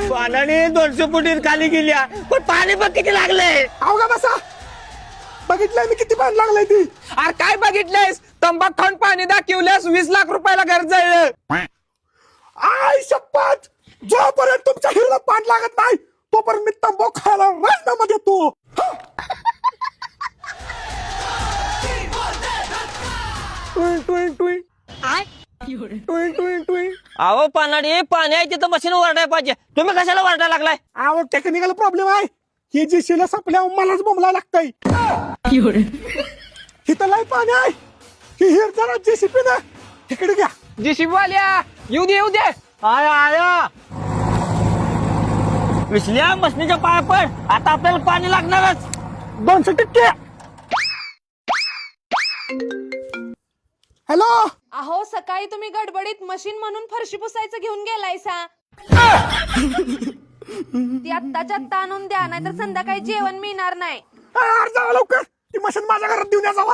पाण्याने 200 फुटी खाली गेल्या पण पाणी बघ किती लागलंय. अवघा बसा, बघितलंय मी किती पाणी लागलंय ती. अरे काय बघितलंयस, तंबाख खाऊन पाणी दाखवल्यास 20 लाख रुपयाला घर जळलं. आय शपथ, जोपर्यंत तुमच्या हिरला पाणी लागत नाही तोपर्यंत मी तंबाखू खायला राजीनामा देतो. अहो पानाडी पाणी आहे तिथं मशीन वरडाय पाहिजे, तुम्ही कशाला वरडायला लागलाय. अहो टेक्निकल प्रॉब्लेम आहे, हे जे शिला संपल्यावर मलाच बोंबला लागतंय. इथं लय पाणी आहे, ही हिर जरा जेसीपी ना तिकडे घ्या. जेसीबी वाल्या येऊ दे येऊ दे. आया विसल्या मशनीच्या पाया पड, आता आपल्याला पाणी लागणारच. 200%. हॅलो, अहो सकाळी तुम्ही गडबडीत मशीन म्हणून फरशी पुसायचं घेऊन गेलायसा. ती आत्ताच्या आत्ता आणून द्या, नाहीतर संध्याकाळी जेवण मिळणार नाही. जावा लवकर, ती मशीन माझ्या घरात देऊन या जावा.